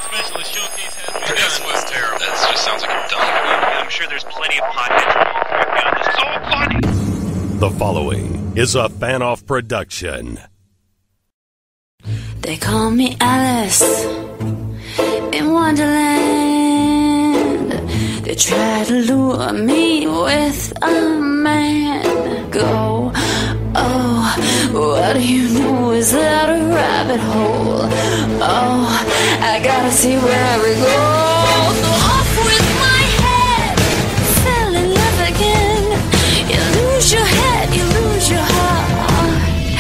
Specialist Showcase has begun. This was terrible. That just sounds like a dumb movie. I'm sure there's plenty of podcasts this. So funny! The following is a fan-off production. They call me Alice in Wonderland. They try to lure me with a man. Go, oh, what do you know? Is that a rabbit hole? Oh, I gotta see where we go. So off with my head, fell in love again. You lose your head, you lose your heart,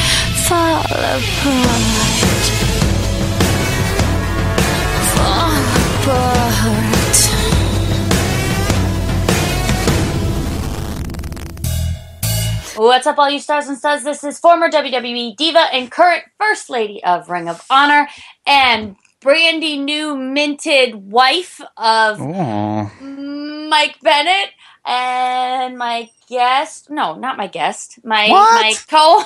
fall apart, fall apart. What's up, all you stars and studs? This is former WWE Diva and current First Lady of Ring of Honor and brandy new minted wife of Mike Bennett and my guest. No, not my guest. My co-host,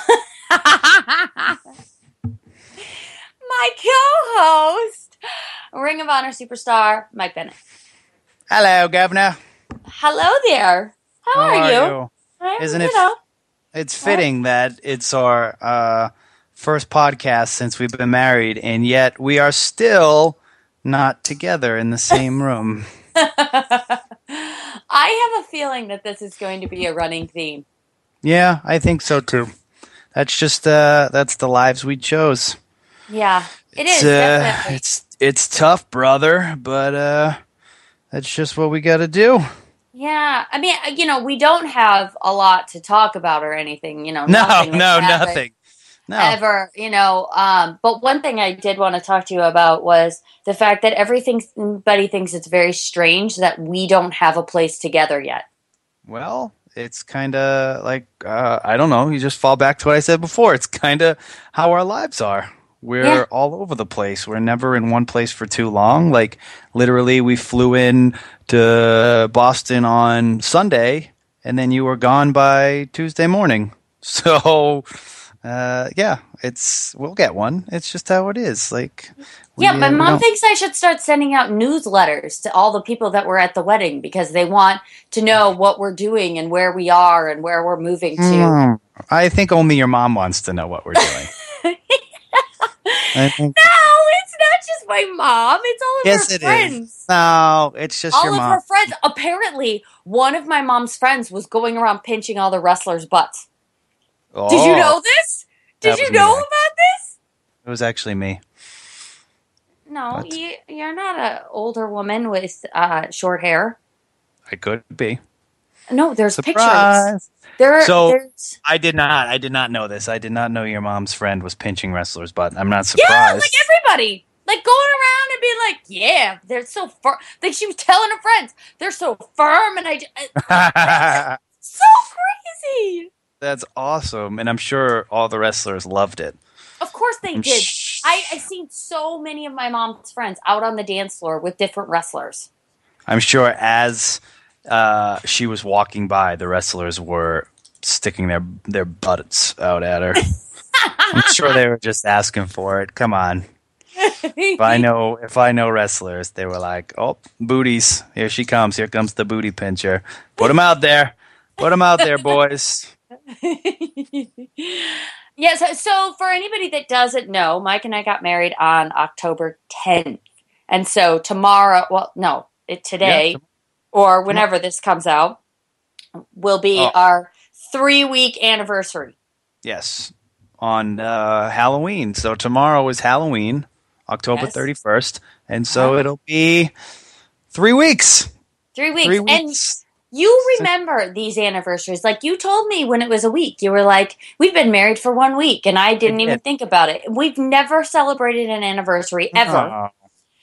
Ring of Honor superstar Mike Bennett. Hello, Governor. Hello there. How are you? Isn't it? It's fitting that it's our first podcast since we've been married, and yet we are still not together in the same room. I have a feeling that this is going to be a running theme. Yeah, I think so too. That's just that's the lives we chose. Yeah, it is. Definitely. It's tough, brother, but that's just what we got to do. Yeah, I mean, we don't have a lot to talk about or anything, nothing. No. Ever, but one thing I did want to talk to you about was the fact that everybody thinks it's very strange that we don't have a place together yet. Well, it's kind of like, I don't know, you just fall back to what I said before. It's kind of how our lives are. We're all over the place. We're never in one place for too long. Like, literally, we flew in to Boston on Sunday, and then you were gone by Tuesday morning. So, we'll get one. It's just how it is. Like, my mom thinks I should start sending out newsletters to all the people that were at the wedding because they want to know what we're doing and where we are and where we're moving to. I think only your mom wants to know what we're doing. No, it's not just my mom. It's all of her friends. Is. No, it's just your mom. All of her friends. Apparently, one of my mom's friends was going around pinching all the wrestlers' butts. Oh, did you know this? Did you know about this? It was actually me. No, you're not an older woman with short hair. I could be. No, there's Surprise. Pictures. I did not know this. I did not know your mom's friend was pinching wrestlers' butt. I'm not surprised. Yeah, like everybody. Like going around and being like, yeah, they're so firm. Like she was telling her friends, they're so firm. And so crazy. That's awesome. And I'm sure all the wrestlers loved it. Of course they did. I've seen so many of my mom's friends out on the dance floor with different wrestlers. I'm sure as she was walking by, the wrestlers were sticking their butts out at her. I'm sure they were just asking for it. Come on. If I know wrestlers, they were like, oh, booties. Here she comes. Here comes the booty pincher. Put them out there. Put them out there, boys. Yes. So for anybody that doesn't know, Mike and I got married on October 10th. And so tomorrow, today, or whenever this comes out, will be our 3-week anniversary. Yes. On Halloween. So tomorrow is Halloween, October 31st. And so it'll be 3 weeks. 3 weeks. And you remember these anniversaries. Like you told me when it was a week, you were like, we've been married for 1 week. And I didn't even think about it. We've never celebrated an anniversary ever.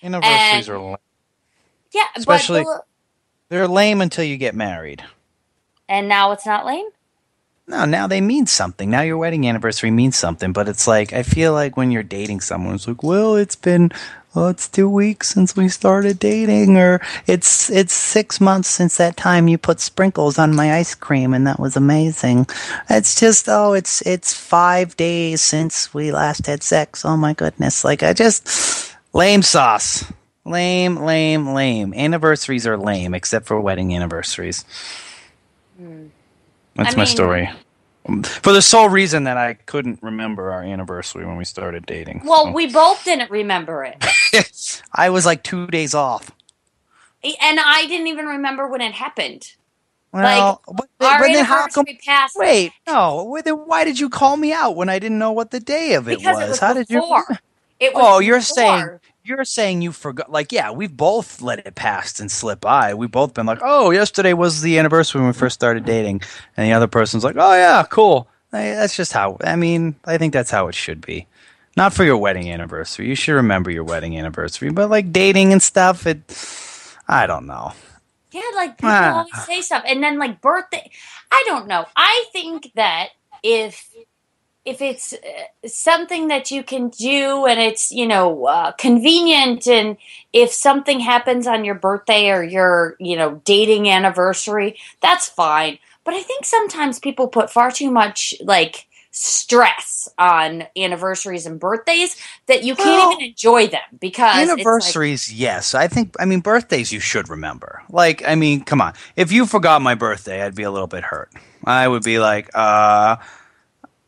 Anniversaries are lame. Yeah. Especially, they're lame until you get married. And now it's not lame? No, now they mean something. Now your wedding anniversary means something. But it's like, I feel like when you're dating someone, it's like, well, it's 2 weeks since we started dating, or it's 6 months since that time you put sprinkles on my ice cream and that was amazing. It's just, it's 5 days since we last had sex. Oh my goodness. Like, lame sauce. Lame, lame, lame. Anniversaries are lame, except for wedding anniversaries. That's my story. For the sole reason that I couldn't remember our anniversary when we started dating. Well, we both didn't remember it. I was like 2 days off. And I didn't even remember when it happened. Well, our anniversary passed. Wait, no. Then why did you call me out when I didn't know what the day of it because was? It was How before. did you? It was you're saying you forgot. Like, yeah, we've both let it pass and slip by. We've both been like, oh, yesterday was the anniversary when we first started dating, and the other person's like, oh yeah, cool. That's just how. I mean, I think that's how it should be. Not for your wedding anniversary. You should remember your wedding anniversary, but like dating and stuff, I don't know. Yeah, like people always say stuff, and then like birthday. I don't know. I think that if it's something that you can do and it's convenient, and if something happens on your birthday or your dating anniversary, that's fine. But I think sometimes people put far too much like stress on anniversaries and birthdays that you can't even enjoy them because anniversaries. Yes, I mean birthdays you should remember. Like, I mean, come on. If you forgot my birthday, I'd be a little bit hurt. I would be like,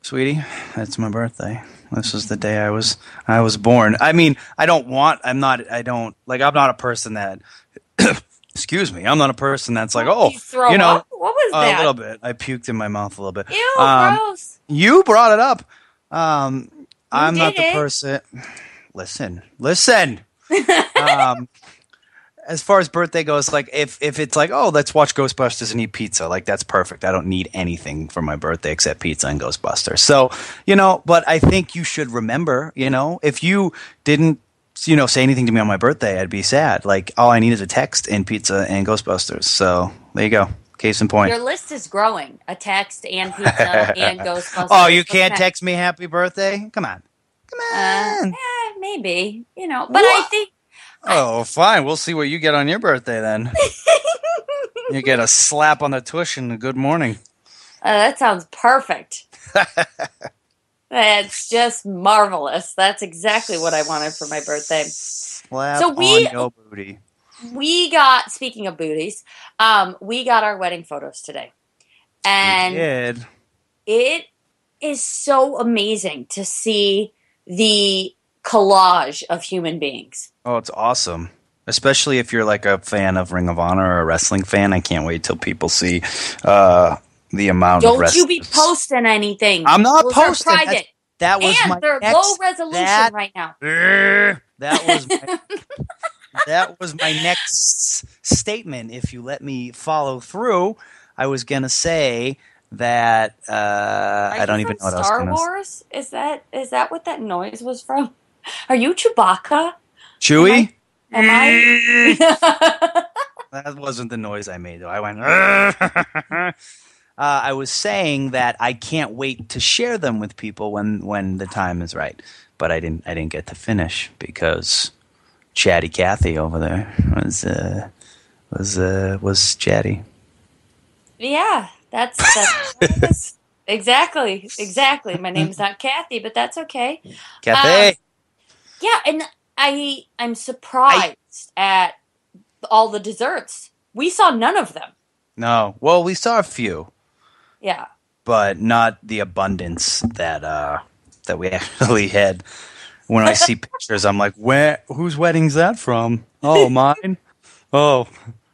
sweetie, it's my birthday. This is the day I was born. I mean, I'm not a person that excuse me. I'm not a person that's like, up? What was that? A little bit. I puked in my mouth a little bit. Ew, gross. You brought it up. I'm not the it. person. Listen. As far as birthday goes, like if it's like, oh, let's watch Ghostbusters and eat pizza, like that's perfect. I don't need anything for my birthday except pizza and Ghostbusters. So, but I think you should remember, if you didn't, say anything to me on my birthday, I'd be sad. Like all I need is a text and pizza and Ghostbusters. So there you go. Case in point. Your list is growing. A text and pizza and Ghostbusters. Oh, you can't text me happy birthday? Come on. Maybe, but what? I think. Oh, fine. We'll see what you get on your birthday then. You get a slap on the tush and a good morning. That sounds perfect. That's just marvelous. That's exactly what I wanted for my birthday. Slap on your booty. Speaking of booties, we got our wedding photos today. And we did. It is so amazing to see the collage of human beings. Oh, it's awesome. Especially if you're like a fan of Ring of Honor or a wrestling fan. I can't wait till people see the amount of wrestlers. Don't you be posting anything. I'm not Those posting. Are private. That was and my they're low resolution right now. That was my next statement. If you let me follow through, I was gonna say that I don't even know what Star I was gonna Wars? Is that what that noise was from? Are you Chewbacca? Chewie? Am I? That wasn't the noise I made though. I went. I was saying that I can't wait to share them with people when the time is right, but I didn't get to finish because Chatty Cathy over there was chatty. Yeah, that's exactly. My name's not Kathy, but that's okay. Cathy. Yeah, and I'm surprised at all the desserts. We saw none of them. No, well, we saw a few. Yeah, but not the abundance that we actually had. When I see pictures, I'm like, whose wedding's that from? Oh, mine? Oh,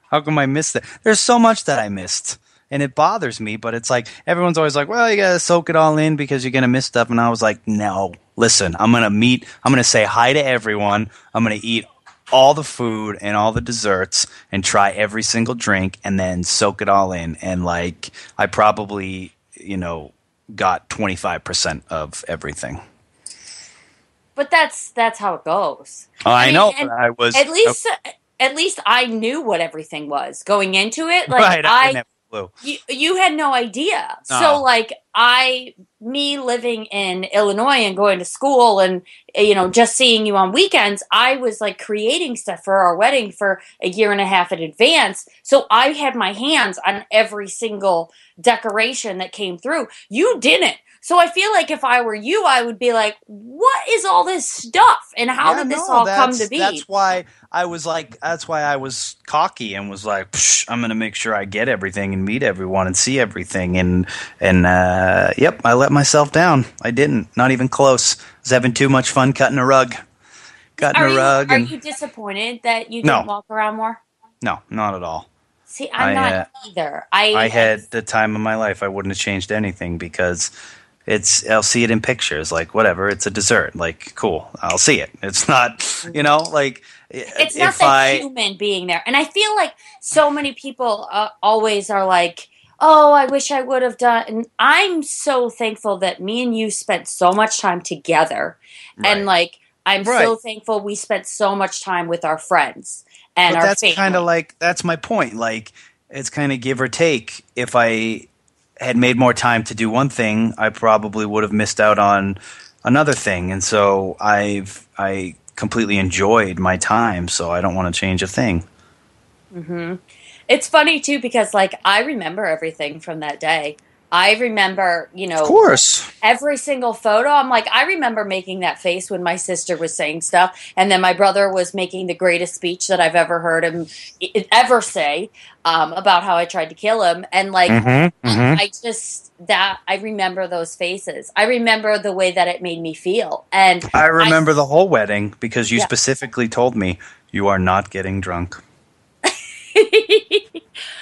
how come I missed it? There's so much that I missed, and it bothers me, but it's like, everyone's always like, well, you gotta soak it all in because you're gonna miss stuff, and I was like, no, listen, I'm gonna say hi to everyone, I'm gonna eat all the food and all the desserts and try every single drink and then soak it all in, and like, I probably, got 25% of everything. But that's how it goes. I know. But I was at least I knew what everything was going into it. Like right, I didn't have a clue. You had no idea. No. So like me living in Illinois and going to school and, just seeing you on weekends, I was like creating stuff for our wedding for a year and a half in advance. So I had my hands on every single decoration that came through. You didn't. So I feel like if I were you, I would be like, what is all this stuff? And how did this all come to be? That's why I was cocky and was like, I'm going to make sure I get everything and meet everyone and see everything. And yep, I let myself down. I didn't. Not even close. I was having too much fun cutting a rug. Are you disappointed that you didn't walk around more? No, not at all. See, I'm not either. I had the time of my life. I wouldn't have changed anything because I'll see it in pictures. Like, whatever, it's a dessert. Like, cool, I'll see it. It's not, like... It's not the human being there. And I feel like so many people always are like, oh, I wish I would have done. And I'm so thankful that me and you spent so much time together. Right. And, like, I'm so thankful we spent so much time with our friends and our family. But that's kind of like, that's my point. Like, it's kind of give or take. If I had made more time to do one thing, I probably would have missed out on another thing. And so I completely enjoyed my time, so I don't want to change a thing. Mm-hmm. It's funny, too, because, like, I remember everything from that day. I remember, of course, every single photo. I'm like, I remember making that face when my sister was saying stuff, and then my brother was making the greatest speech that I've ever heard him ever say about how I tried to kill him. And, like, I remember those faces. I remember the way that it made me feel. And I remember the whole wedding because you specifically told me you are not getting drunk.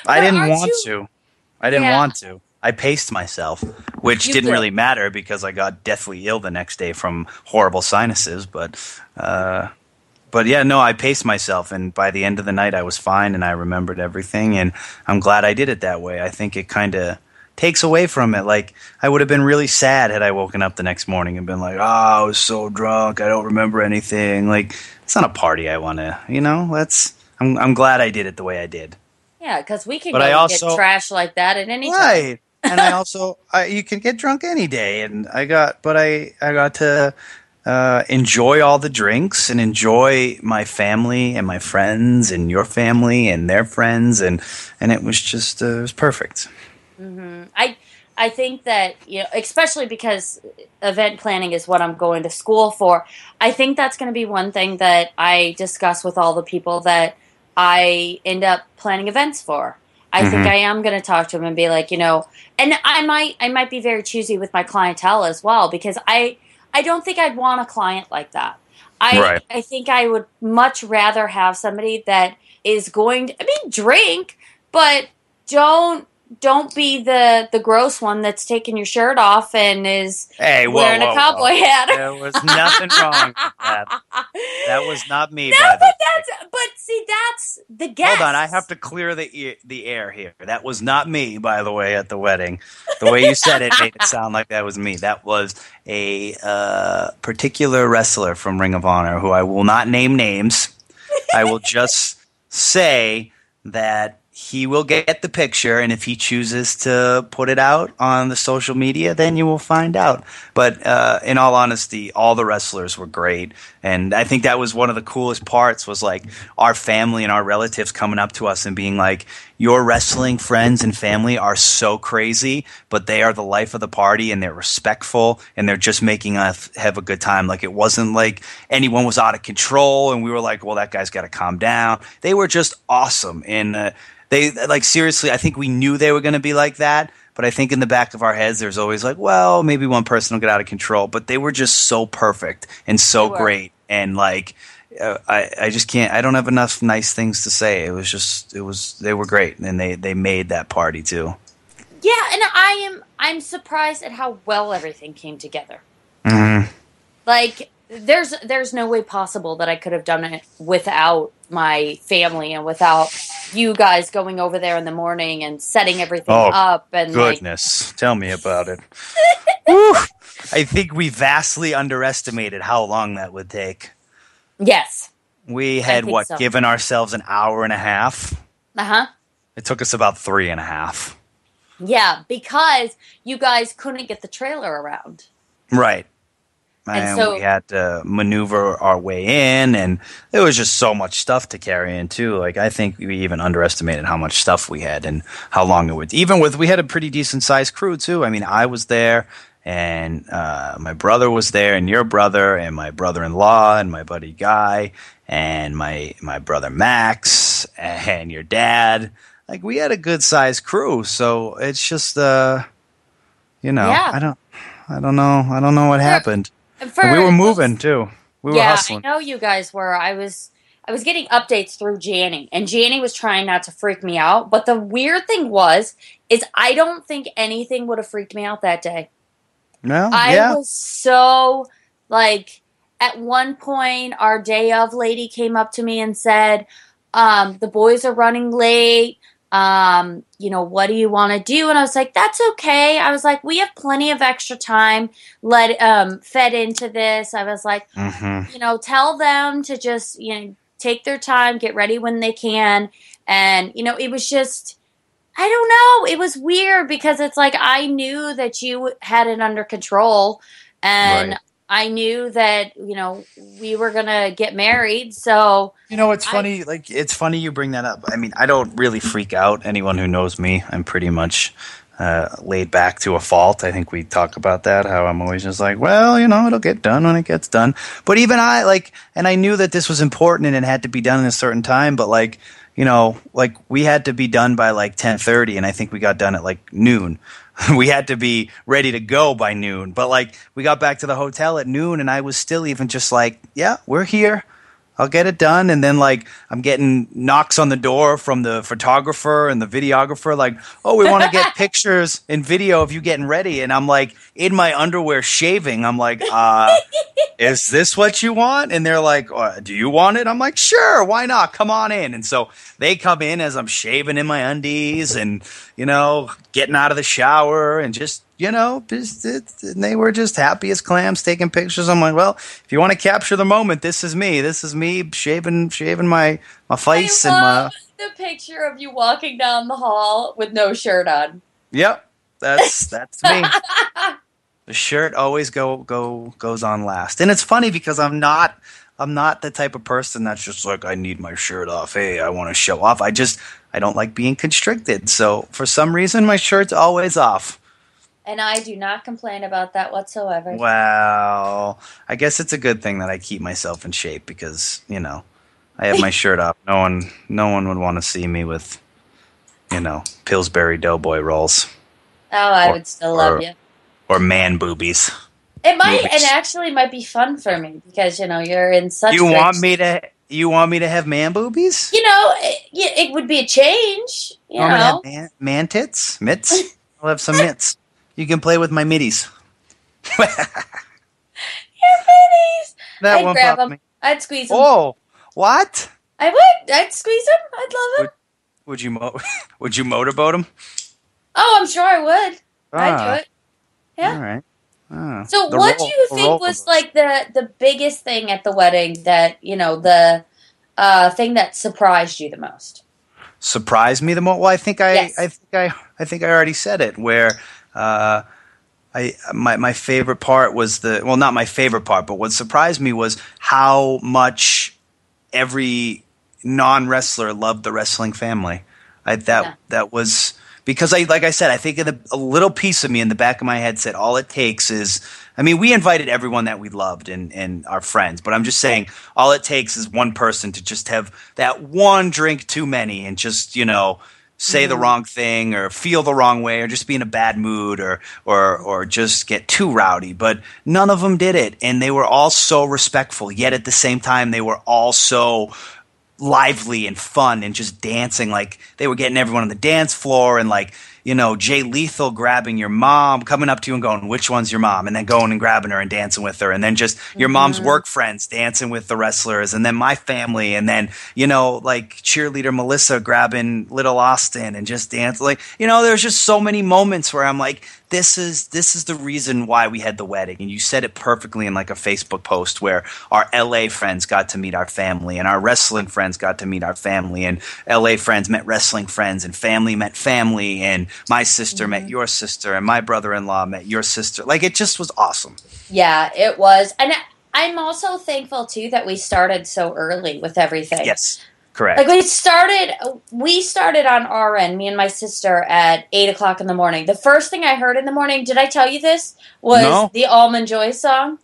I didn't want to. I didn't want to. I paced myself, which didn't really matter because I got deathly ill the next day from horrible sinuses. But yeah, no, I paced myself, and by the end of the night, I was fine, and I remembered everything, and I'm glad I did it that way. I think it kind of takes away from it. Like, I would have been really sad had I woken up the next morning and been like, oh, I was so drunk, I don't remember anything. Like, it's not a party I want to, I'm glad I did it the way I did. Yeah, because we can get trash like that at any time. Right. And you can get drunk any day. And I got to enjoy all the drinks and enjoy my family and my friends and your family and their friends. And it was just, it was perfect. Mm-hmm. I think that, especially because event planning is what I'm going to school for, I think that's going to be one thing that I discuss with all the people that I end up planning events for. I think I am going to talk to them and be like, and I might be very choosy with my clientele as well, because I don't think I'd want a client like that. I think I would much rather have somebody that is going to, drink, but don't be the gross one that's taking your shirt off and is wearing a cowboy hat. There was nothing wrong with that. That was not me. That's the guest. Hold on, I have to clear the air here. That was not me, by the way, at the wedding. The way you said it made it sound like that was me. That was a particular wrestler from Ring of Honor who I will not name names. I will just say that he will get the picture, and if he chooses to put it out on the social media, then you will find out. But in all honesty, all the wrestlers were great, and I think that was one of the coolest parts was like our family and our relatives coming up to us and being like, your wrestling friends and family are so crazy, but they are the life of the party, and they're respectful, and they're just making us have a good time. Like, it wasn't like anyone was out of control, and we were like, well, that guy's got to calm down. They were just awesome, and they, like, seriously, I think we knew they were going to be like that, but I think in the back of our heads there's always like, well, maybe one person will get out of control. But they were just so perfect and so great, and like I just can't. I don't have enough nice things to say. They were great, and they made that party too. Yeah, and I'm surprised at how well everything came together. Mm-hmm. Like, there's no way possible that I could have done it without my family and without you guys going over there in the morning and setting everything up. And goodness, tell me about it. Whew. I think we vastly underestimated how long that would take. Yes. We had given ourselves an hour and a half. Uh-huh. It took us about 3.5. Yeah, because you guys couldn't get the trailer around. Right. And And we had to maneuver our way in, and there was just so much stuff to carry in too. Like I think we even underestimated how much stuff we had and how long it would. We had a pretty decent sized crew too. I mean, I was there, and my brother was there, and your brother, and my brother-in-law, and my buddy Guy, and my brother Max, and your dad. Like we had a good sized crew, so it's just I don't know what happened. And we were moving too. We were hustling. I know you guys were. I was getting updates through Janny, and Janny was trying not to freak me out. But the weird thing is I don't think anything would have freaked me out that day. No, I was so like. At one point, our day of lady came up to me and said, "The boys are running late. What do you want to do?" And I was like, "That's okay." I was like, "We have plenty of extra time fed into this." I was like, tell them to just, take their time, get ready when they can. And, it was just, I don't know. It was weird because it's like, I knew that you had it under control, and I knew that, we were going to get married. So, it's funny. It's funny you bring that up. I mean, I don't really freak out. Anyone who knows me, I'm pretty much laid back to a fault. I think we talk about that, how I'm always just like, well, it'll get done when it gets done. But even and I knew that this was important and it had to be done in a certain time. But we had to be done by 10:30, and I think we got done at noon. We had to be ready to go by noon. But we got back to the hotel at noon, and I was still even just yeah, we're here. I'll get it done. And then I'm getting knocks on the door from the photographer and the videographer oh, we want to get pictures and video of you getting ready. And I'm in my underwear shaving. I'm is this what you want? And they're like, do you want it? I'm like, sure, why not? Come on in. And so they come in as I'm shaving in my undies and, getting out of the shower and just, and they were just happy as clams taking pictures. I'm like, well, if you want to capture the moment, this is me. This is me shaving my face. I love the picture of you walking down the hall with no shirt on. Yep, that's me. The shirt always goes on last. And it's funny because I'm not the type of person that's just I need my shirt off. Hey, I want to show off. I don't like being constricted. So for some reason, my shirt's always off. And I do not complain about that whatsoever. Well, I guess it's a good thing that I keep myself in shape because, I have my shirt off. No one would want to see me with, Pillsbury Doughboy rolls. Oh, I would still love you. Or man boobies. It might, and actually might be fun for me because, you're in such You want me to have man boobies? It would be a change, You want me to have man tits? Mitts? I'll have some mitts. You can play with my middies. Your middies! I'd grab them. I'd squeeze them. Oh, what? I would. I'd squeeze them. I'd love them. Would you motorboat them? Oh, I'm sure I would. I'd do it. Yeah. All right. So what do you think was the biggest thing at the wedding that, the thing that surprised you the most? Surprised me the most? Well, I think I think I already said it where my favorite part was not my favorite part, but what surprised me was how much every non-wrestler loved the wrestling family. That was because like I said, I think a little piece of me in the back of my head said all it takes is, we invited everyone that we loved and our friends, but I'm just saying all it takes is one person to just have that one drink too many and just, say the wrong thing or feel the wrong way or just be in a bad mood or just get too rowdy. But none of them did it. And they were all so respectful, yet at the same time they were all so lively and fun and just dancing. They were getting everyone on the dance floor and Jay Lethal grabbing your mom, coming up to you and going, which one's your mom? And then going and grabbing her and dancing with her. And then just your mom's work friends dancing with the wrestlers. And then my family. And then, cheerleader Melissa grabbing little Austin and just dancing. There's just so many moments where I'm like, this is the reason why we had the wedding. And you said it perfectly in a Facebook post where our LA friends got to meet our family and our wrestling friends got to meet our family and LA friends met wrestling friends and family met family. And my sister met your sister, and my brother-in-law met your sister. Like, it just was awesome. Yeah, it was. And I'm also thankful, too, that we started so early with everything. Yes, correct. Like, we started on our end, me and my sister, at 8 o'clock in the morning. The first thing I heard in the morning, did I tell you this, was the Almond Joy song.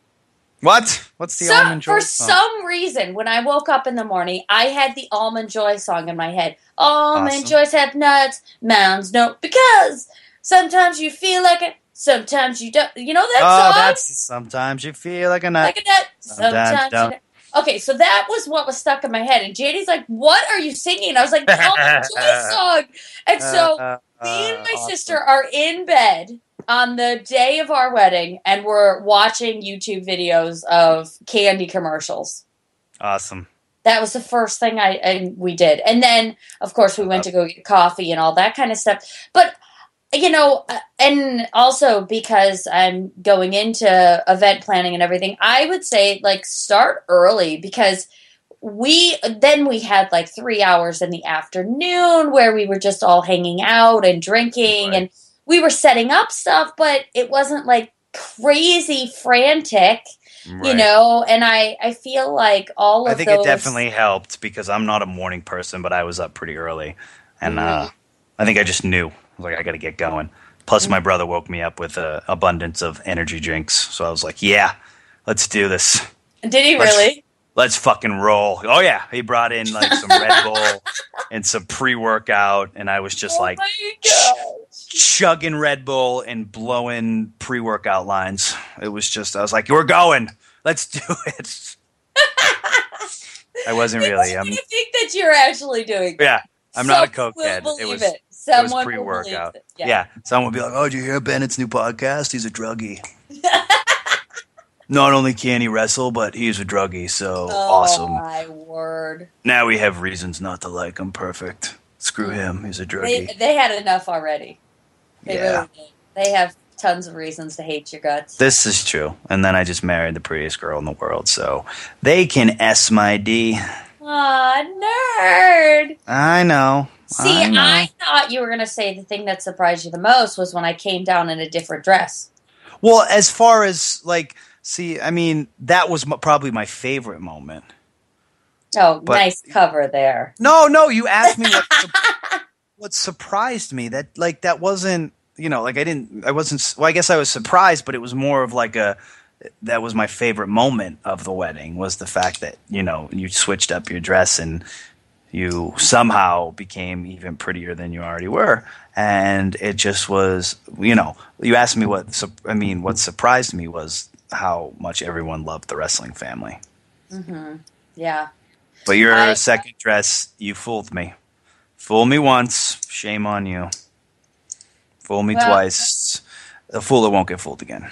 What? What's the Almond Joy For song? some reason, when I woke up in the morning, I had the Almond Joy song in my head. Almond Joys have nuts, mounds no, because sometimes you feel like it, sometimes you don't. You know that song? That's sometimes you feel like a nut. Like a nut, sometimes you don't. don't. Okay, so that was what was stuck in my head. And JD's like, what are you singing? And I was like, the Almond Joy song. And so me and my sister are in bed on the day of our wedding, and we're watching YouTube videos of candy commercials. Awesome. That was the first thing we did. And then, of course, we went to go get coffee and all that kind of stuff. But, you know, and also because I'm going into event planning and everything, I would say, like, start early, because we had like 3 hours in the afternoon where we were just all hanging out and drinking, and we were setting up stuff, but it wasn't like crazy frantic. You know, and I feel like I think it definitely helped, because I'm not a morning person, but I was up pretty early. And I think I just knew. I was like, I got to get going. Plus, my brother woke me up with an abundance of energy drinks. So I was like, yeah, let's do this. Did he really? Let's fucking roll. Oh, yeah. He brought in like some Red Bull and some pre-workout. And I was just chugging Red Bull and blowing pre-workout lines. It was just, I was like, we're going. Let's do it. I wasn't really. You think that you're actually doing it. Yeah. I'm not a cokehead. It was Someone pre-workout. Yeah. Someone would be like, oh, did you hear Bennett's new podcast? He's a druggie. Not only can he wrestle, but he's a druggie, so awesome. Oh, my word. Now we have reasons not to like him. Perfect. Screw him. He's a druggie. They had enough already. They really did. They have tons of reasons to hate your guts. This is true. And then I just married the prettiest girl in the world, so they can S my D. Aw, nerd. I know. See, I thought you were going to say the thing that surprised you the most was when I came down in a different dress. Well, as far as, like, see, I mean, that was probably my favorite moment. Oh, nice cover there. No, you asked me what surprised me. That wasn't, you know, like I wasn't, well, I guess I was surprised, but it was more of like that was my favorite moment of the wedding, was the fact that, you know, you switched up your dress and you somehow became even prettier than you already were. And it just was, you know, you asked me what surprised me was how much everyone loved the wrestling family. Mm-hmm. Yeah. But your second dress, you fooled me. Fool me once, shame on you. Fool me twice, a fool that won't get fooled again.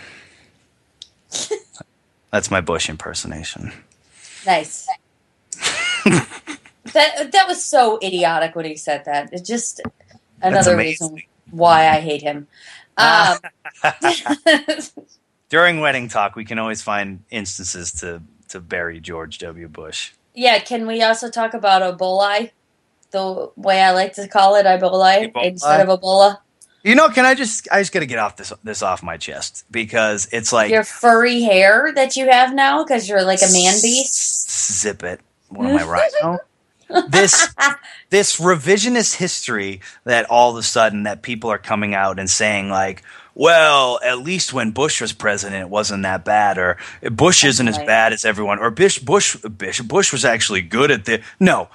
That's my Bush impersonation. Nice. That was so idiotic when he said that. It's just another reason why I hate him. During wedding talk, we can always find instances to bury George W. Bush. Yeah, can we also talk about Ebola? The way I like to call it, Ebola instead of Ebola. You know, I just got to get this off my chest, because it's like your furry hair that you have now because you're like a man beast. Zip it. What am I, Rhino? This revisionist history that all of a sudden that people are coming out and saying like, well, at least when Bush was president, it wasn't that bad, or Bush isn't as bad as everyone, or Bush was actually good at the no.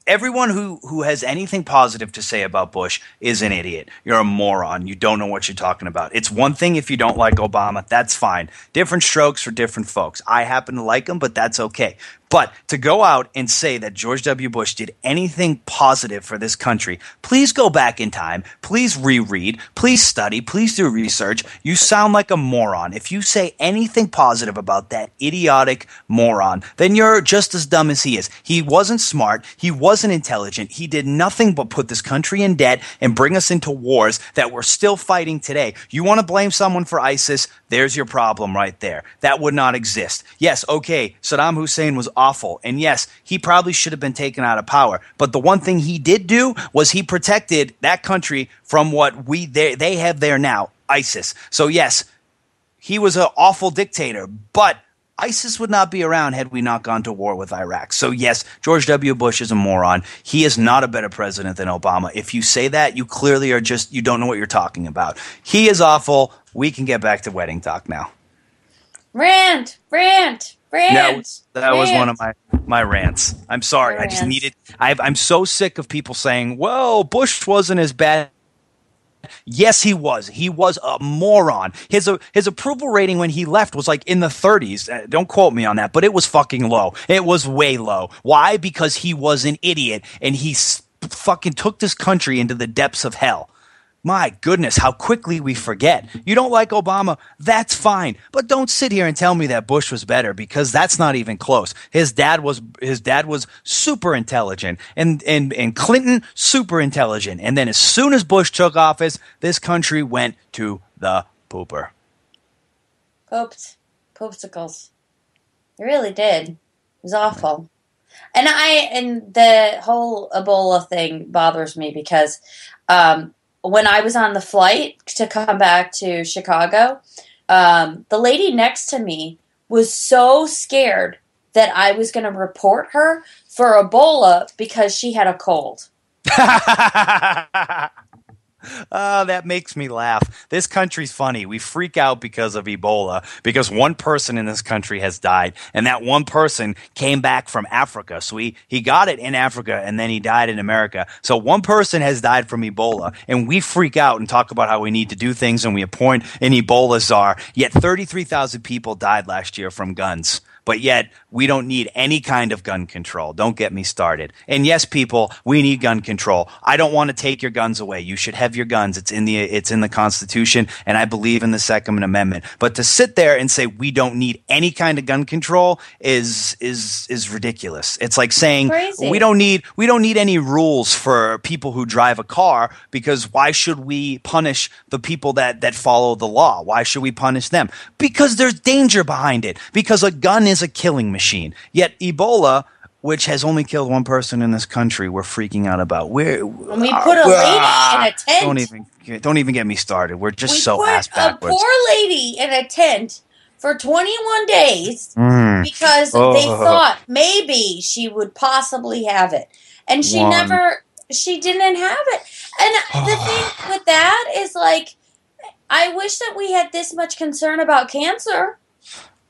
Everyone who has anything positive to say about Bush is an idiot. You're a moron. You don't know what you're talking about. It's one thing if you don't like Obama. That's fine. Different strokes for different folks. I happen to like him, but that's okay. But to go out and say that George W. Bush did anything positive for this country, please go back in time. Please reread. Please study. Please do research. You sound like a moron. If you say anything positive about that idiotic moron, then you're just as dumb as he is. He wasn't smart. He wasn't intelligent. He did nothing but put this country in debt and bring us into wars that we're still fighting today. You want to blame someone for ISIS? There's your problem right there. That would not exist. Yes, okay, Saddam Hussein was awful. And yes, he probably should have been taken out of power. But the one thing he did do was he protected that country from what they have there now, ISIS. So yes, he was an awful dictator, but ISIS would not be around had we not gone to war with Iraq. So yes, George W. Bush is a moron. He is not a better president than Obama. If you say that, you clearly are you don't know what you're talking about. He is awful. We can get back to wedding talk now. Rant. That was one of my rants. I'm sorry. I just needed. I'm so sick of people saying, "Well, Bush wasn't as bad." Yes, he was. He was a moron. His approval rating when he left was like in the 30s. Don't quote me on that, but it was fucking low. It was way low. Why? Because he was an idiot and he fucking took this country into the depths of hell. My goodness, how quickly we forget. You don't like Obama, that's fine. But don't sit here and tell me that Bush was better, because that's not even close. His dad was super intelligent, and Clinton super intelligent. And then as soon as Bush took office, this country went to the pooper. Poopsicles. It really did. It was awful. And the whole Ebola thing bothers me because when I was on the flight to come back to Chicago, the lady next to me was so scared that I was going to report her for Ebola because she had a cold. Oh, that makes me laugh. This country's funny. We freak out because of Ebola because one person in this country has died, and that one person came back from Africa. So he got it in Africa, and then he died in America. So one person has died from Ebola, and we freak out and talk about how we need to do things, and we appoint an Ebola czar. Yet 33,000 people died last year from guns. But yet, we don't need any kind of gun control. Don't get me started. And yes, people, we need gun control. I don't want to take your guns away. You should have your guns. It's in the Constitution, and I believe in the Second Amendment. But to sit there and say we don't need any kind of gun control is ridiculous. It's like saying Crazy. we don't need any rules for people who drive a car, because why should we punish the people that follow the law? Why should we punish them? Because there's danger behind it. Because a gun is a killing machine. Yet Ebola, which has only killed one person in this country, we're freaking out about. We put a lady in a tent. Don't even get me started. We're just so ass backwards. We put a poor lady in a tent for 21 days because they thought maybe she would possibly have it. And she didn't have it. And the thing with that is, like, I wish that we had this much concern about cancer.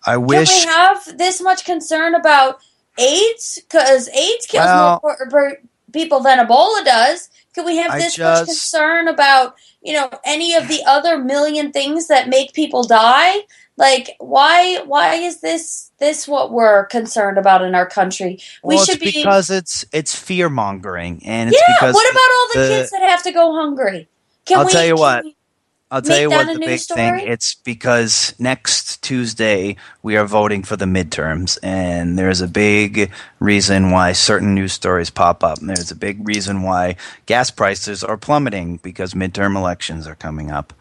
I wish. Can we have this much concern about AIDS? Because AIDS kills more people than Ebola does. Can we have this much concern about, any of the other million things that make people die? Like, why is this what we're concerned about in our country? Because it's fear mongering, and it's because what about all the kids that have to go hungry? I'll tell you what the big thing. It's because next Tuesday we are voting for the midterms, and there's a big reason why certain news stories pop up. And there's a big reason why gas prices are plummeting, because midterm elections are coming up.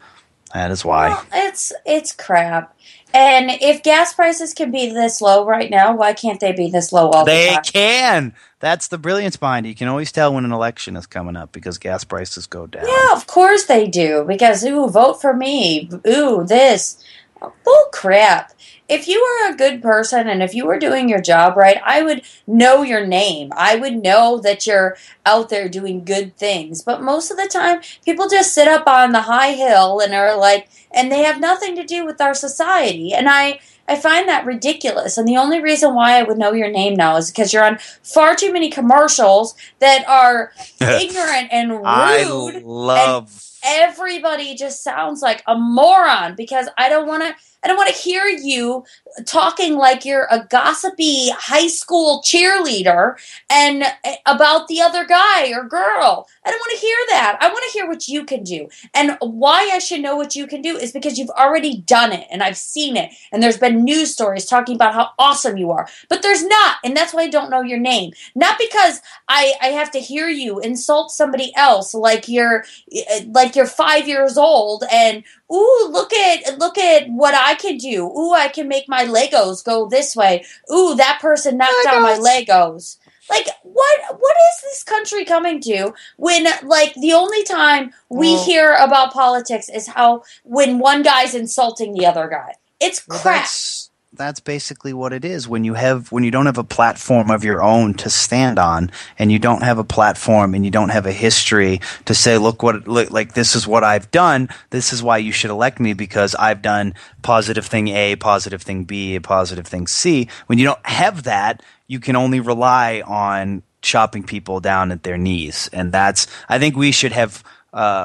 That is why. Well, it's crap. And if gas prices can be this low right now, why can't they be this low all the time? They can. That's the brilliance behind it. You can always tell when an election is coming up because gas prices go down. Yeah, of course they do. Because, vote for me. This. Bull crap. If you were a good person and if you were doing your job right, I would know your name. I would know that you're out there doing good things. But most of the time, people just sit up on the high hill and are like, and they have nothing to do with our society. And I find that ridiculous. And the only reason why I would know your name now is because you're on far too many commercials that are ignorant and rude. And everybody just sounds like a moron, because I don't want to hear you talking like you're a gossipy high school cheerleader and about the other guy or girl. I don't want to hear that. I want to hear what you can do. And why I should know what you can do is because you've already done it, and I've seen it, and there's been news stories talking about how awesome you are. But there's not, and that's why I don't know your name. Not because I have to hear you insult somebody else like you're like you're 5 years old and ooh, look at what I can do. Ooh, I can make my Legos go this way. Ooh, that person knocked down my Legos. Like, what is this country coming to when, like, the only time we hear about politics is how when one guy's insulting the other guy. It's crap. That's basically what it is. When you don't have a platform of your own to stand on, and you don't have a platform and you don't have a history to say, look, this is what I've done. This is why you should elect me because I've done positive thing A, positive thing B, positive thing C. When you don't have that, you can only rely on chopping people down at their knees. And I think we should have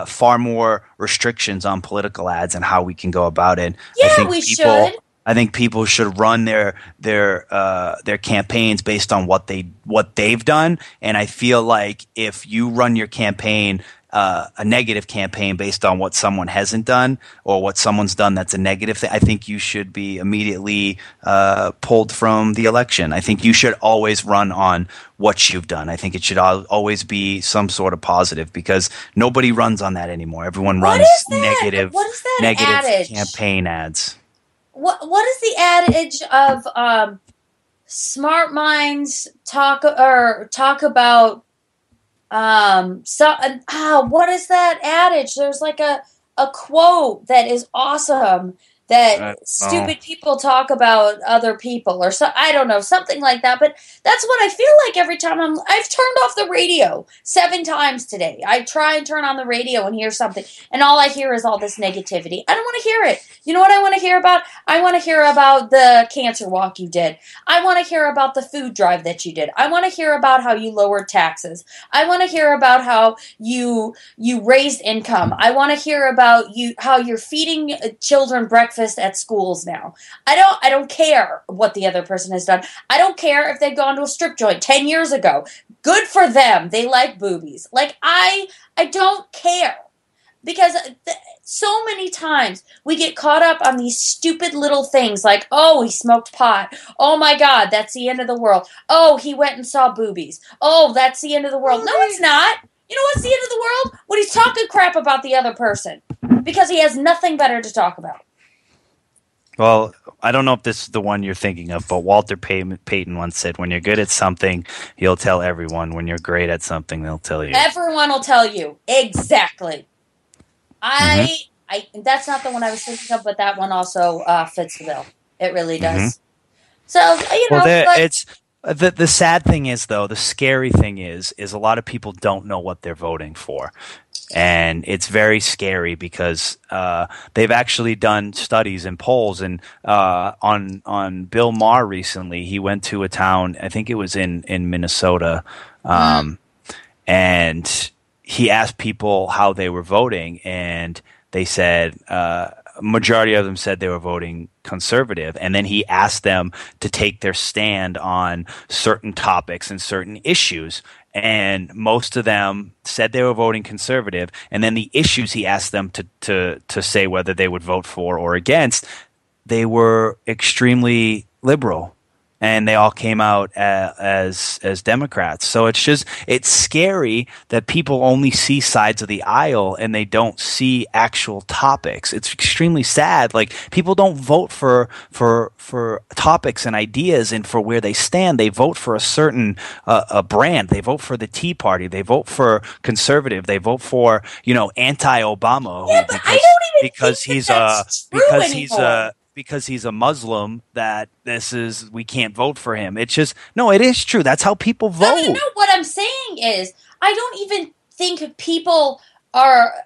far more restrictions on political ads and how we can go about it. Yeah, we should. I think people should run their campaigns based on what they've done, and I feel like if you run your campaign a negative campaign based on what someone hasn't done or what someone's done that's a negative thing, I think you should be immediately pulled from the election. I think you should always run on what you've done. I think it should always be some sort of positive because nobody runs on that anymore. Everyone runs negative adage? Campaign ads. What is the adage of smart minds talk about what is that adage? There's like a quote that is awesome that stupid people talk about other people or so, I don't know, something like that. But that's what I feel like every time I've turned off the radio 7 times today. I try and turn on the radio and hear something, and all I hear is all this negativity. I don't want to hear it. You know what I want to hear about? I want to hear about the cancer walk you did. I want to hear about the food drive that you did. I want to hear about how you lowered taxes. I want to hear about how you raised income. I want to hear about how you're feeding children breakfast at schools now. I don't care what the other person has done. I don't care if they've gone to a strip joint 10 years ago. Good for them. They like boobies. Like, I don't care. Because so many times we get caught up on these stupid little things like, oh, he smoked pot. Oh my God, that's the end of the world. Oh, he went and saw boobies. Oh, that's the end of the world. No, it's not. You know what's the end of the world? When he's talking crap about the other person. Because he has nothing better to talk about. Well, I don't know if this is the one you're thinking of, but Walter Payton once said, when you're good at something, you'll tell everyone. When you're great at something, they'll tell you. Everyone will tell you. Exactly. That's not the one I was thinking of, but that one also fits the bill. It really does. Mm-hmm. So, it's the sad thing is, though, the scary thing is a lot of people don't know what they're voting for. And it's very scary because they've actually done studies and polls. And on Bill Maher recently, he went to a town, I think it was in Minnesota, and he asked people how they were voting, and they said majority of them said they were voting conservative. And then he asked them to take their stand on certain topics and certain issues. And most of them said they were voting conservative. And then the issues he asked them to say whether they would vote for or against, they were extremely liberal. And they all came out as Democrats. So it's scary that people only see sides of the aisle and they don't see actual topics. It's extremely sad. Like, people don't vote for topics and ideas and for where they stand. They vote for a certain a brand. They vote for the Tea Party. They vote for conservative. They vote for anti-Obama. Yeah, but I don't even think that's true anymore. Because he's a Muslim, that we can't vote for him. It's just, no, it is true. That's how people vote. No, what I'm saying is, I don't even think people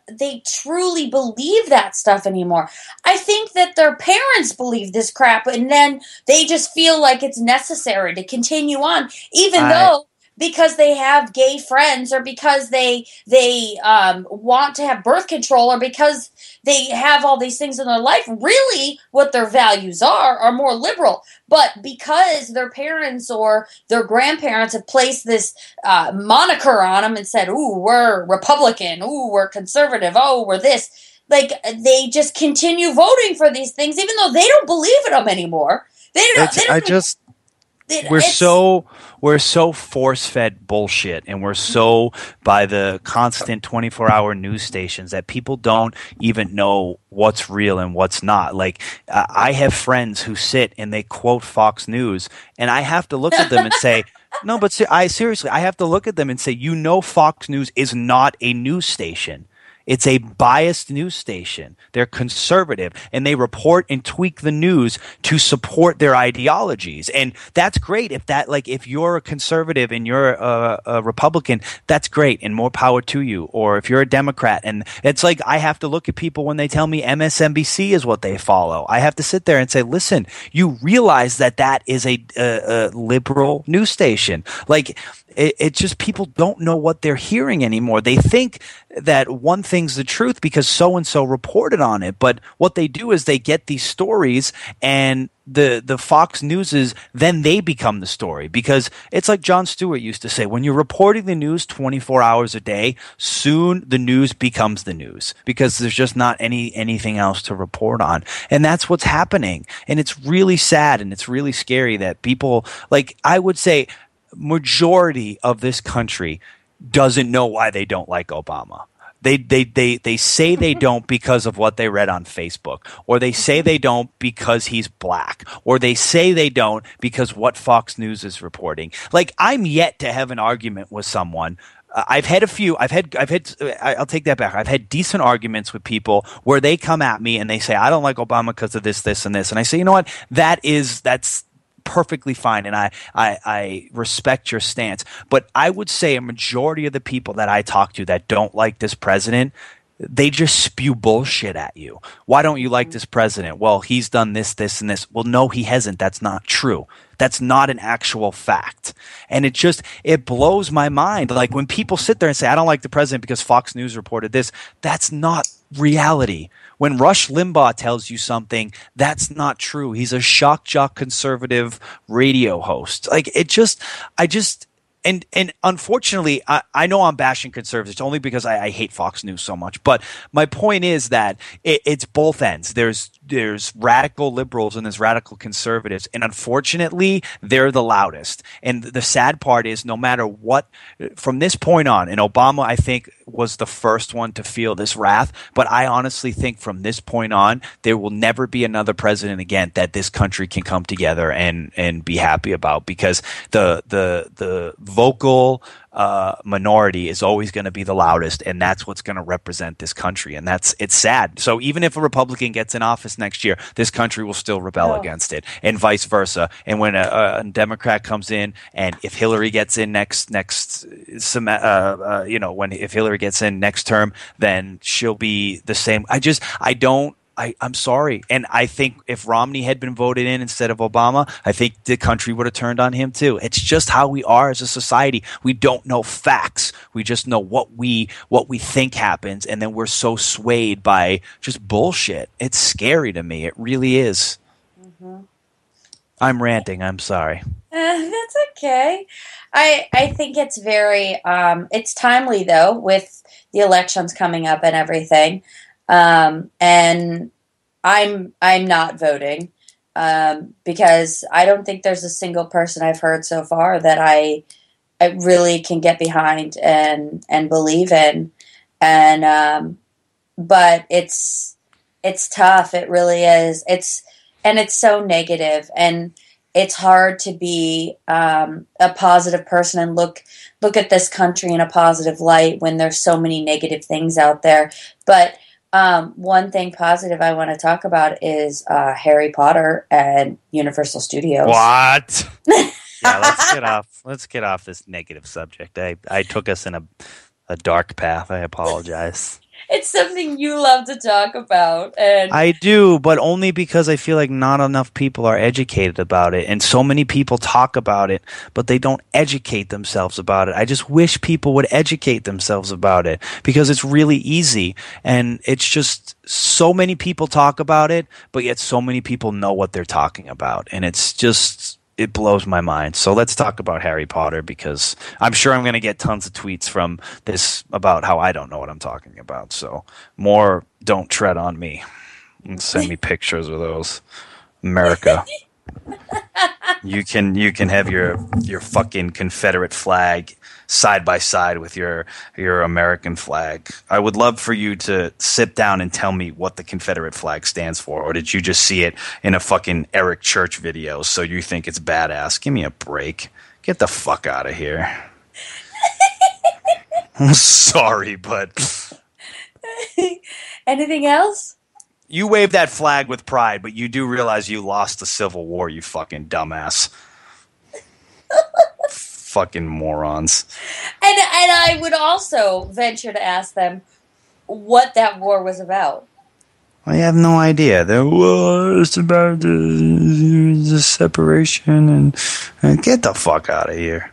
they truly believe that stuff anymore. I think that their parents believe this crap, and then they just feel like it's necessary to continue on, even though because they have gay friends, or because they want to have birth control, or because they have all these things in their life. Really, what their values are more liberal. But because their parents or their grandparents have placed this moniker on them and said, ooh, we're Republican, ooh, we're conservative, oh, we're this. Like, they just continue voting for these things, even though they don't believe in them anymore. They we're so force-fed bullshit, and we're so by the constant 24-hour news stations that people don't even know what's real and what's not. Like, I have friends who sit and they quote Fox News, and I have to look at them and say, no, but seriously, I have to look at them and say, Fox News is not a news station. It's a biased news station. They're conservative, and they report and tweak the news to support their ideologies. And that's great. If you're a conservative and you're a Republican, that's great, and more power to you. Or if you're a Democrat, and it's like, I have to look at people when they tell me MSNBC is what they follow. I have to sit there and say, listen, you realize that is a liberal news station. Like, it just, people don't know what they're hearing anymore. They think that one thing's the truth because so-and-so reported on it. But what they do is they get these stories, and the Fox Newses, then they become the story. Because it's like Jon Stewart used to say, when you're reporting the news 24 hours a day, soon the news becomes the news because there's just not anything else to report on. And that's what's happening. And it's really sad, and it's really scary that people, like, I would say, majority of this country doesn't know why they don't like Obama. They say they don't because of what they read on Facebook, or they say they don't because he's black, or they say they don't because what Fox News is reporting. Like, I'm yet to have an argument with someone. I've had a few. I'll take that back. I've had decent arguments with people where they come at me and they say, I don't like Obama because of this, this, and this. And I say, you know what? That's perfectly fine, and I respect your stance. But I would say a majority of the people that I talk to that don't like this president, they just spew bullshit at you. Why don't you like this president? Well, he's done this, this, and this. Well, no, he hasn't. That's not true. That's not an actual fact. And it blows my mind. Like, when people sit there and say, I don't like the president because Fox News reported this, that's not reality. When Rush Limbaugh tells you something, that's not true. He's a shock jock conservative radio host. Like, and unfortunately, I know I'm bashing conservatives only because I hate Fox News so much. But my point is that it's both ends. There's radical liberals and there's radical conservatives. And unfortunately, they're the loudest. And the sad part is, no matter what, from this point on, and Obama, I think, was the first one to feel this wrath. But I honestly think from this point on, there will never be another president again that this country can come together and be happy about, because the vocal minority is always going to be the loudest, and that's what's going to represent this country. And it's sad. So even if a Republican gets in office next year, this country will still rebel against it, and vice versa. And when a Democrat comes in, and if Hillary gets in if Hillary gets in next term, then she'll be the same. I'm sorry. And I think if Romney had been voted in instead of Obama, I think the country would have turned on him too. It's just how we are as a society. We don't know facts. We just know what we think happens, and then we're so swayed by just bullshit. It's scary to me. It really is. Mm-hmm. I'm ranting. I'm sorry. That's okay. I think it's very it's timely, though, with the elections coming up and everything. And I'm not voting, because I don't think there's a single person I've heard so far that I really can get behind and believe in. And, but it's tough. It really is. It's so negative, and it's hard to be, a positive person and look at this country in a positive light when there's so many negative things out there. But, one thing positive I want to talk about is Harry Potter and Universal Studios. What? Yeah, let's get off this negative subject. I took us in a dark path. I apologize. It's something you love to talk about. And I do, but only because I feel like not enough people are educated about it. And so many people talk about it, but they don't educate themselves about it. I just wish people would educate themselves about it, because it's really easy. And it's just so many people talk about it, but yet so many people know what they're talking about. And it blows my mind. So let's talk about Harry Potter, because I'm sure I'm going to get tons of tweets from this about how I don't know what I'm talking about. So more, don't tread on me and send me pictures of those. America. You can have your fucking Confederate flag side by side with your American flag. I would love for you to sit down and tell me what the Confederate flag stands for, or did you just see it in a fucking Eric Church video so you think it's badass? Give me a break. Get the fuck out of here. I'm sorry, but Anything else? you wave that flag with pride, but you do realize you lost the Civil War, you fucking dumbass. Fucking morons. And I would also venture to ask them what that war was about. I have no idea. There was about the separation and get the fuck out of here.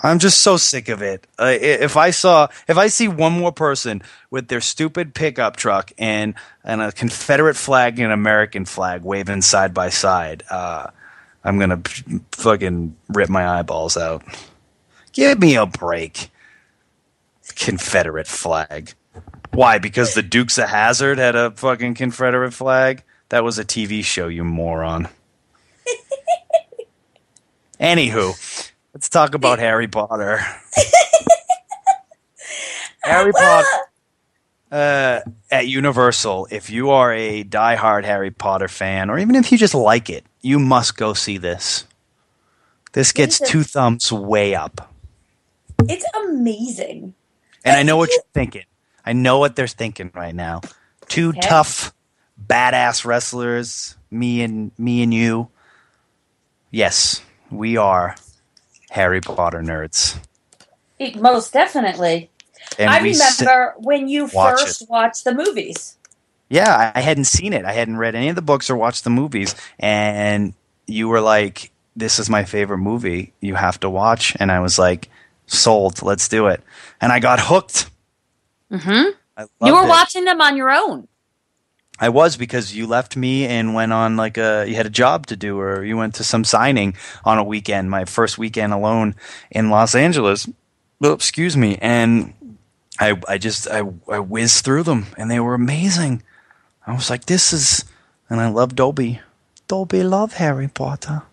I'm just so sick of it. If I see one more person with their stupid pickup truck and a Confederate flag and an American flag waving side by side, I'm gonna fucking rip my eyeballs out. Give me a break. Confederate flag. Why? Because the Dukes of Hazzard had a fucking Confederate flag? That was a TV show, you moron. Anywho, let's talk about Harry Potter. Harry Potter at Universal, if you are a diehard Harry Potter fan, or even if you just like it, you must go see this. This gets 2 thumbs way up. It's amazing. And I know what you're thinking. I know what they're thinking right now. 2 tough, badass wrestlers, me and you. Yes, we are Harry Potter nerds. Most definitely. And I remember when you first watched the movies. Yeah, I hadn't seen it. I hadn't read any of the books or watched the movies. And you were like, this is my favorite movie. You have to watch. And I was like, sold. Let's do it. And I got hooked. Mm-hmm. You were watching them on your own. I was, because you left me and went on you had a job to do, or you went to some signing on a weekend, my first weekend alone in Los Angeles. Oh, excuse me. And I whizzed through them and they were amazing. I was like, and I love Dobby. Dobby love Harry Potter.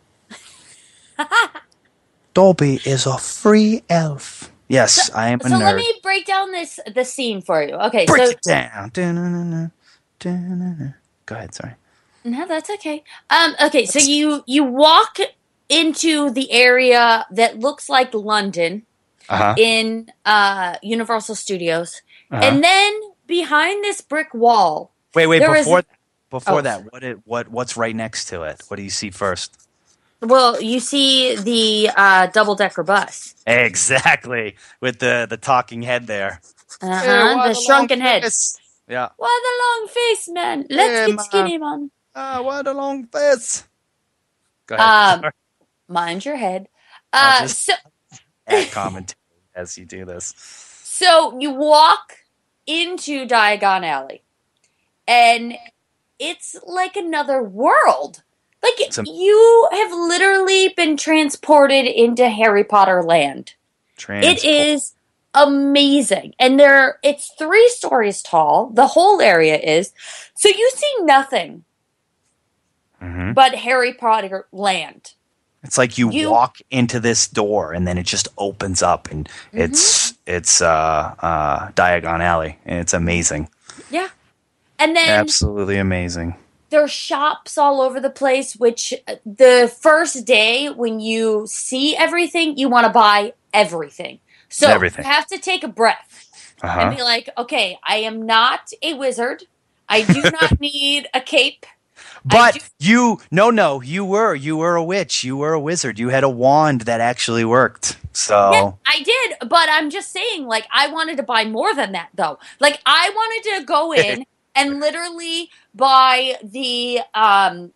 Dobby is a free elf. Yes, I am a nerd. So let me break down the scene for you. Okay, break it down. Go ahead, sorry. No, that's okay. Okay, so you walk into the area that looks like London in Universal Studios, and then behind this brick wall. Wait, before that, what's right next to it? What do you see first? Well, you see the double-decker bus. Exactly, with the talking head there. The shrunken head. Yeah. What a long face, man. Let's get skinny, man. What a long face. Go ahead. Mind your head. I'll just add commentary as you do this. So you walk into Diagon Alley, and it's like another world. Like, you have literally been transported into Harry Potter land. It is amazing. And it's 3 stories tall. The whole area is. So you see nothing but Harry Potter land. It's like you walk into this door and then it just opens up and it's Diagon Alley, and it's amazing. Yeah. And then absolutely amazing. There are shops all over the place, which the first day when you see everything, you want to buy everything. So you have to take a breath and be like, okay, I am not a wizard. I do not need a cape. But you were a witch. You were a wizard. You had a wand that actually worked. So yeah, I did. But I'm just saying, like, I wanted to buy more than that, though. Like, I wanted to go in and literally buy the oh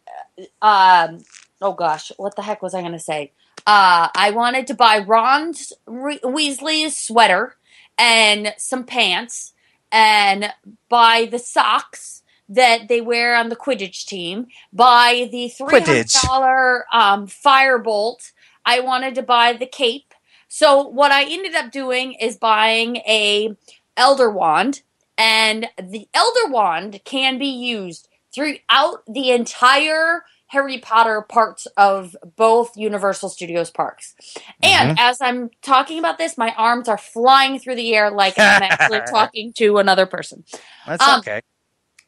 gosh, what the heck was I going to say? I wanted to buy Ron Weasley's sweater and some pants, and buy the socks that they wear on the Quidditch team, buy the $300 firebolt. I wanted to buy the cape. So what I ended up doing is buying a Elder Wand. And the Elder Wand can be used throughout the entire Harry Potter parts of both Universal Studios parks. And as I'm talking about this, my arms are flying through the air like I'm actually talking to another person. That's okay.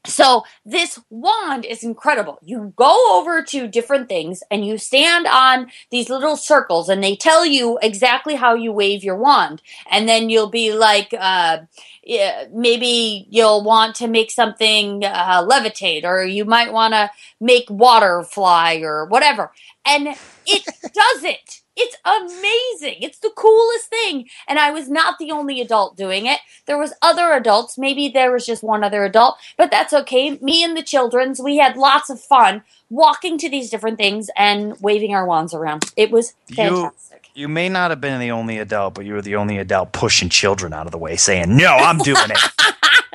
So this wand is incredible. You go over to different things and you stand on these little circles and they tell you exactly how you wave your wand. And then you'll be like, maybe you'll want to make something levitate, or you might want to make water fly or whatever. And it does it. It's amazing. It's the coolest thing. And I was not the only adult doing it. There was other adults. Maybe there was just one other adult, but that's okay. Me and the children's, we had lots of fun walking to these different things and waving our wands around. It was fantastic. You may not have been the only adult, but you were the only adult pushing children out of the way, saying, no, I'm doing it.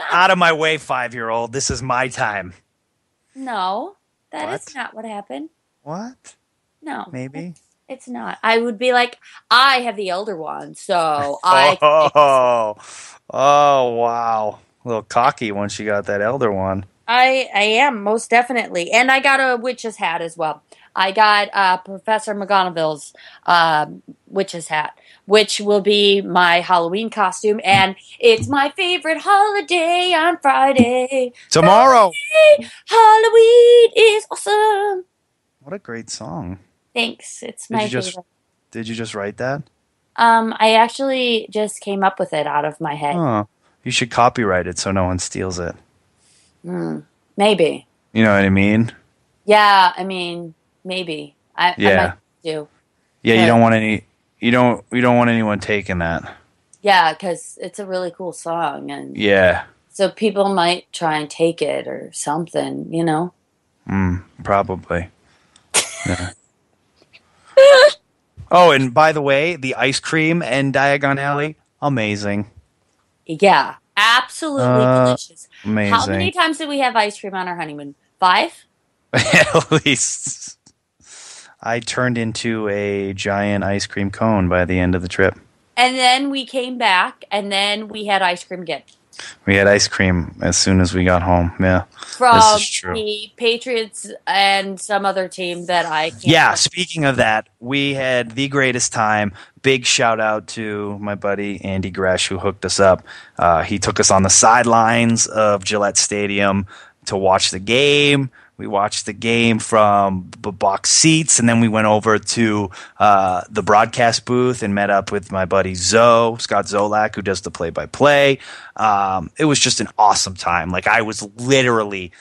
Out of my way, 5-year-old. This is my time. No, that is not what happened. What? No. Maybe? It's not. I would be like, I have the elder wand, so I... Oh, wow. A little cocky once you got that elder one. I am, most definitely. And I got a witch's hat as well. I got Professor McGonagall's witch's hat, which will be my Halloween costume. And it's my favorite holiday on Friday. Tomorrow. Friday, Halloween is awesome. What a great song. Thanks. It's my favorite. Did you just write that? I actually just came up with it out of my head. Oh, you should copyright it so no one steals it. Maybe. You know what I mean? Yeah, I mean, maybe. I might do. Yeah, you don't want anyone taking that. Yeah, because it's a really cool song, and yeah. So people might try and take it or something, you know? Probably. Yeah. Oh, and by the way, the ice cream and Diagon Alley, amazing. Yeah, absolutely delicious. Amazing. How many times did we have ice cream on our honeymoon? 5? At least. I turned into a giant ice cream cone by the end of the trip. And then we came back, and then we had ice cream again. We had ice cream as soon as we got home. Yeah, from this is true. The Patriots and some other team that I can't. Yeah, speaking of that, we had the greatest time. Big shout out to my buddy Andy Gresh who hooked us up. He took us on the sidelines of Gillette Stadium to watch the game. We watched the game from the box seats, and then we went over to the broadcast booth and met up with my buddy Scott Zolak, who does the play-by-play. It was just an awesome time. Like, I was literally,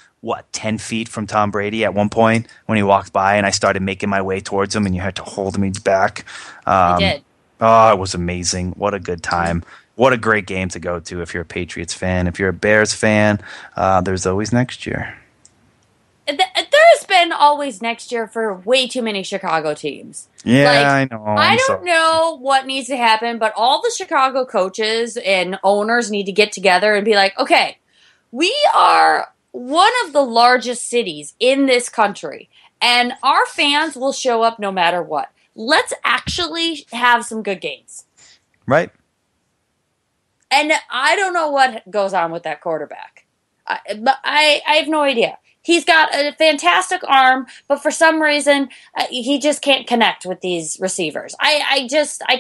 10 feet from Tom Brady at one point when he walked by, and I started making my way towards him, and you had to hold me back. I did. Oh, it was amazing. What a good time. What a great game to go to if you're a Patriots fan. If you're a Bears fan, there's always next year. There's been always next year for way too many Chicago teams. Yeah, I know. I don't know what needs to happen, but all the Chicago coaches and owners need to get together and be like, okay, we are one of the largest cities in this country, and our fans will show up no matter what. Let's actually have some good games. Right. And I don't know what goes on with that quarterback. I have no idea. He's got a fantastic arm, but for some reason, he just can't connect with these receivers. I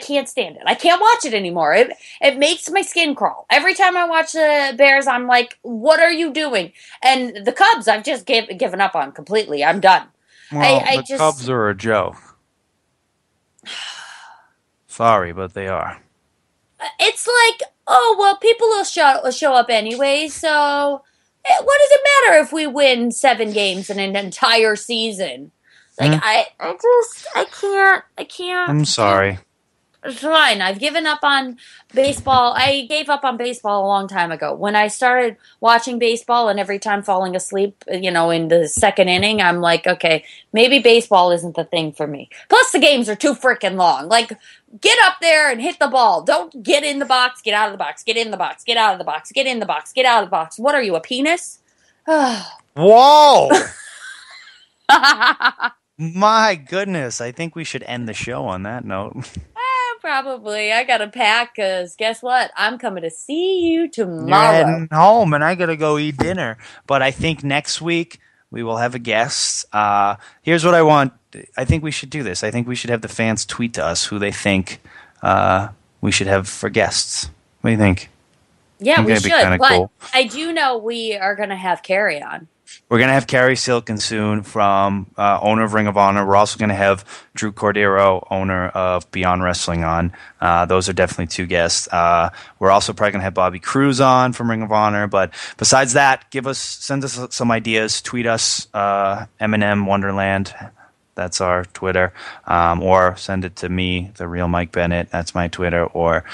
can't stand it. I can't watch it anymore. It makes my skin crawl. Every time I watch the Bears, I'm like, what are you doing? And the Cubs, I've just given up on completely. I'm done. Well, the Cubs are a joke. Sorry, but they are. It's like, oh, well, people will show up anyway, so... What does it matter if we win 7 games in an entire season? Like, I can't. I'm sorry. It's fine. I've given up on baseball. I gave up on baseball a long time ago. When I started watching baseball and every time falling asleep, in the second inning, I'm like, okay, maybe baseball isn't the thing for me. Plus, the games are too freaking long. Like, get up there and hit the ball. Don't get in the box, get out of the box, get in the box, get out of the box, get in the box, get out of the box. What are you, a penis? Whoa! My goodness, I think we should end the show on that note. Probably. I gotta pack, because guess what? I'm coming to see you tomorrow. You're heading home, and I gotta go eat dinner. But I think next week We will have a guest. Here's what I want. I think we should do this. I think we should have the fans tweet to us who they think we should have for guests. What do you think? Yeah, we should. But cool. I do know we are going to have Carrie on. We're going to have Carrie Silken soon from owner of Ring of Honor. We're also going to have Drew Cordero, owner of Beyond Wrestling, on. Those are definitely two guests. We're also probably going to have Bobby Cruz on from Ring of Honor. But besides that, send us some ideas. Tweet us, M&M Wonderland. That's our Twitter. Or send it to me, the real Mike Bennett. That's my Twitter. Or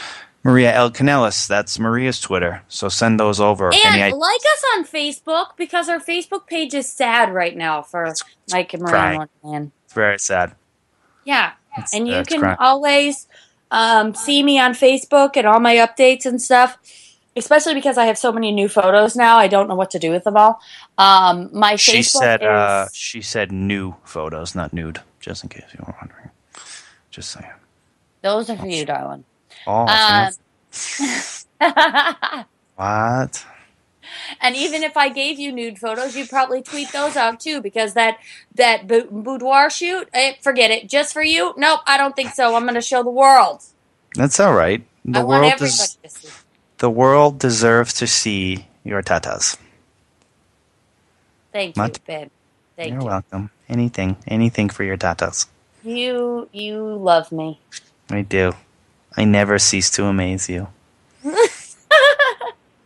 Maria L. Kanellis. That's Maria's Twitter. So send those over. And like us on Facebook, because our Facebook page is sad right now for Mike and Maria Wonderland. It's very sad. Yeah. And you can always see me on Facebook and all my updates and stuff, especially because I have so many new photos now. I don't know what to do with them all. My Facebook is... She said new photos, not nude, just in case you were wondering. Just saying. Those are for you, darling. Oh, what? And even if I gave you nude photos, you'd probably tweet those out too, because that boudoir shoot, forget it. Just for you? Nope, I don't think so. I'm going to show the world. That's all right. I want everybody to see. The world deserves to see your tatas. Thank you, babe. You're welcome. Anything for your tatas. You love me. I do. I never cease to amaze you.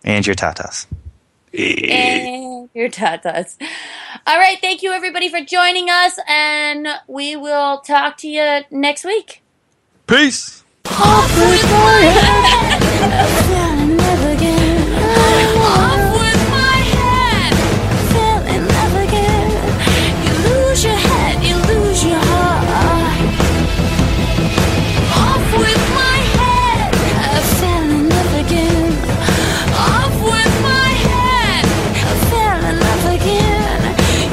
And your tatas. And your tatas. All right, thank you everybody for joining us, and we will talk to you next week. Peace. Off with my head, fell in love again. Off with my head, fell in love again. You lose your head, you lose your heart. Off with my head, I fell in love again. Off with my head, I fell in love again.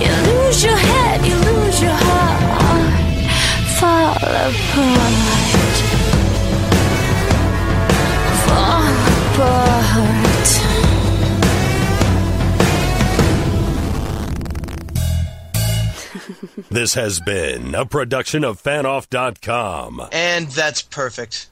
You lose your head, you lose your heart. Fall apart. This has been a production of fanoff.com. And that's perfect.